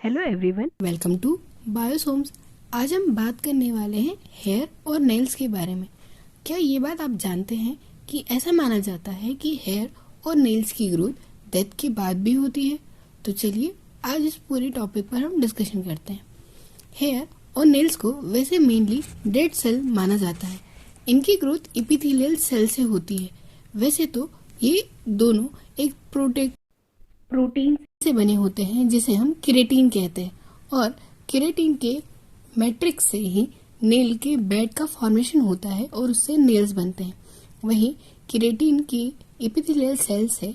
Hello everyone, welcome to बायोसोम्स। आज हम बात करने वाले हैं हेयर और नेल्स के बारे में। क्या ये बात आप जानते हैं कि ऐसा माना जाता है कि हेयर और नेल्स की ग्रोथ डेथ के बाद भी होती है? तो चलिए आज इस पूरे टॉपिक पर हम डिस्कशन करते हैं। हेयर और नेल्स को वैसे मेनली डेड सेल माना जाता है। इनकी ग्रोथ एपिथेलियल सेल से होती है। वैसे तो ये दोनों एक प्रोटीन से बने होते हैं जिसे हम केराटिन कहते हैं, और केराटिन के मैट्रिक्स से ही नेल के बेड का फॉर्मेशन होता है और उससे नेल्स बनते हैं। वहीं केराटिन की एपिथेलियल सेल से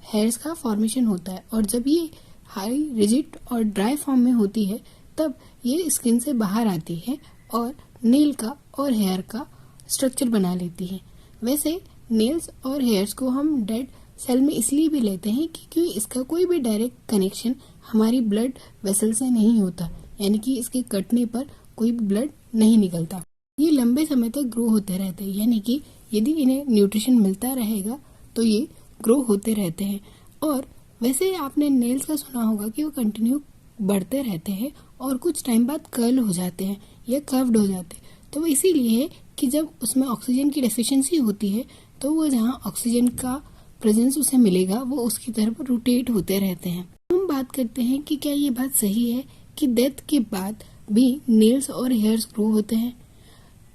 हेयर्स का फॉर्मेशन होता है, और जब ये हाई रिजिड और ड्राई फॉर्म में होती है तब ये स्किन से बाहर आती है और नेल का और हेयर का स्ट्रक्चर बना लेती है। वैसे नेल्स और हेयर्स को हम डेड सेल में इसलिए भी लेते हैं क्योंकि इसका कोई भी डायरेक्ट कनेक्शन हमारी ब्लड वेसल से नहीं होता, यानी कि इसके कटने पर कोई ब्लड नहीं निकलता। ये लंबे समय तक ग्रो होते रहते हैं, यानी कि यदि इन्हें न्यूट्रिशन मिलता रहेगा तो ये ग्रो होते रहते हैं। और वैसे आपने नेल्स का सुना होगा कि वो कंटिन्यू बढ़ते रहते हैं और कुछ टाइम बाद कर्ल हो जाते हैं या कर्व्ड हो जाते हैं। तो वो इसीलिए है कि जब उसमें ऑक्सीजन की डेफिशिएंसी होती है तो वो जहाँ ऑक्सीजन का प्रेजेंस उसे मिलेगा वो उसकी तरफ रोटेट होते रहते हैं। हम बात करते हैं कि क्या ये बात सही है कि डेथ के बाद भी नेल्स और हेयर्स ग्रो होते हैं?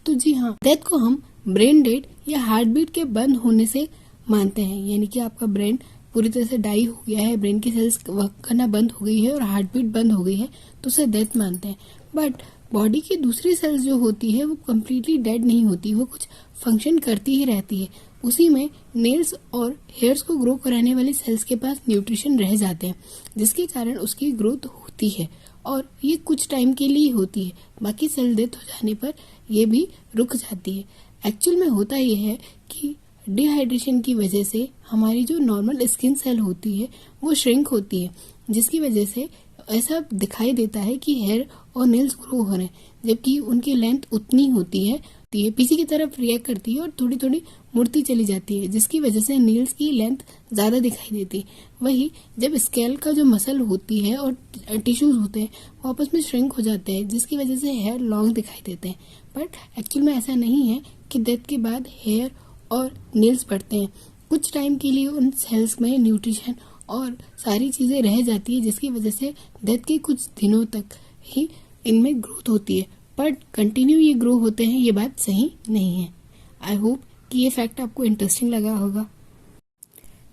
तो जी हाँ, डेथ को हम ब्रेन डेड या हार्ट बीट के बंद होने से मानते हैं, यानी कि आपका ब्रेन पूरी तरह से डाई हो गया है, ब्रेन की सेल्स वर्क करना बंद हो गई है और हार्ट बीट बंद हो गई है, तो उसे डेथ मानते हैं। बट बॉडी की दूसरी सेल्स जो होती है वो कम्प्लीटली डेड नहीं होती, वो कुछ फंक्शन करती ही रहती है। उसी में नेल्स और हेयर्स को ग्रो कराने वाली सेल्स के पास न्यूट्रिशन रह जाते हैं, जिसके कारण उसकी ग्रोथ होती है, और ये कुछ टाइम के लिए होती है। बाकी सेल डेथ हो जाने पर ये भी रुक जाती है। एक्चुअल में होता ये है कि डिहाइड्रेशन की वजह से हमारी जो नॉर्मल स्किन सेल होती है वो श्रिंक होती है, जिसकी वजह से ऐसा दिखाई देता है कि हेयर और नेल्स ग्रो हो रहे हैं, जबकि उनकी लेंथ उतनी होती है पीछे की तरफ रिएक्ट करती है और थोड़ी थोड़ी मुड़ती चली जाती है, जिसकी वजह से नेल्स की लेंथ ज्यादा दिखाई देती है। वही जब स्केल का जो मसल होती है और टिश्यूज होते हैं वो आपस में श्रिंक हो जाते हैं, जिसकी वजह से हेयर लॉन्ग दिखाई देते हैं। बट एक्चुअल में ऐसा नहीं है कि डेथ के बाद हेयर और नेल्स बढ़ते हैं। कुछ टाइम के लिए उन सेल्स में न्यूट्रिशन और सारी चीजें रह जाती है, जिसकी वजह से डेथ के कुछ दिनों तक ही इनमें ग्रोथ होती है, पर कंटिन्यू ये ग्रो होते हैं, ये बात सही नहीं है। आई होप कि ये फैक्ट आपको इंटरेस्टिंग लगा होगा।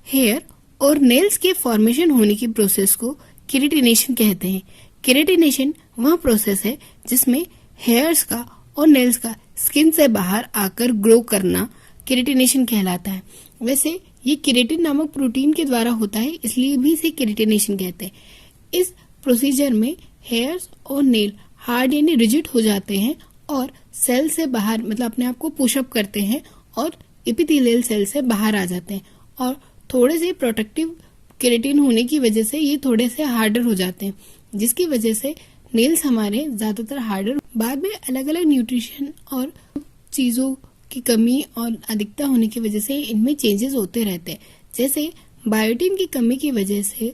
हेयर और नेल्स के फॉर्मेशन होने की प्रोसेस को केराटिनेशन कहते हैं। केराटिनेशन वह प्रोसेस है जिसमें हेयर्स का और नेल्स का स्किन से बाहर आकर ग्रो करना केराटिनेशन कहलाता है। वैसे ये केराटिन नामक प्रोटीन के द्वारा होता है, इसलिए भी इसे केराटिनेशन कहते हैं। इस प्रोसीजर में हेयर्स और नेल हार्ड यानी रिजिड हो जाते हैं और सेल से बाहर मतलब अपने आप को पुशअप करते हैं और एपिथेलियल सेल से बाहर आ जाते हैं, और थोड़े से प्रोटेक्टिव केराटिन होने की वजह से ये थोड़े से हार्डर हो जाते हैं, जिसकी वजह से नेल्स हमारे ज्यादातर हार्डर। बाद में अलग अलग न्यूट्रिशन और चीजों की कमी और अधिकता होने की वजह से इनमें चेंजेस होते रहते हैं। जैसे बायोटिन की कमी की वजह से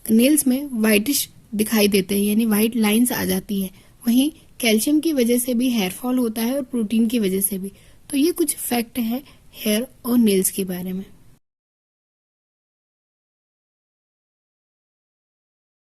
नेल्स में व्हाइटिश दिखाई देते हैं, यानी व्हाइट लाइंस आ जाती है। वहीं कैल्शियम की वजह से भी हेयर फॉल होता है और प्रोटीन की वजह से भी। तो ये कुछ फैक्ट है हेयर और नेल्स के बारे में।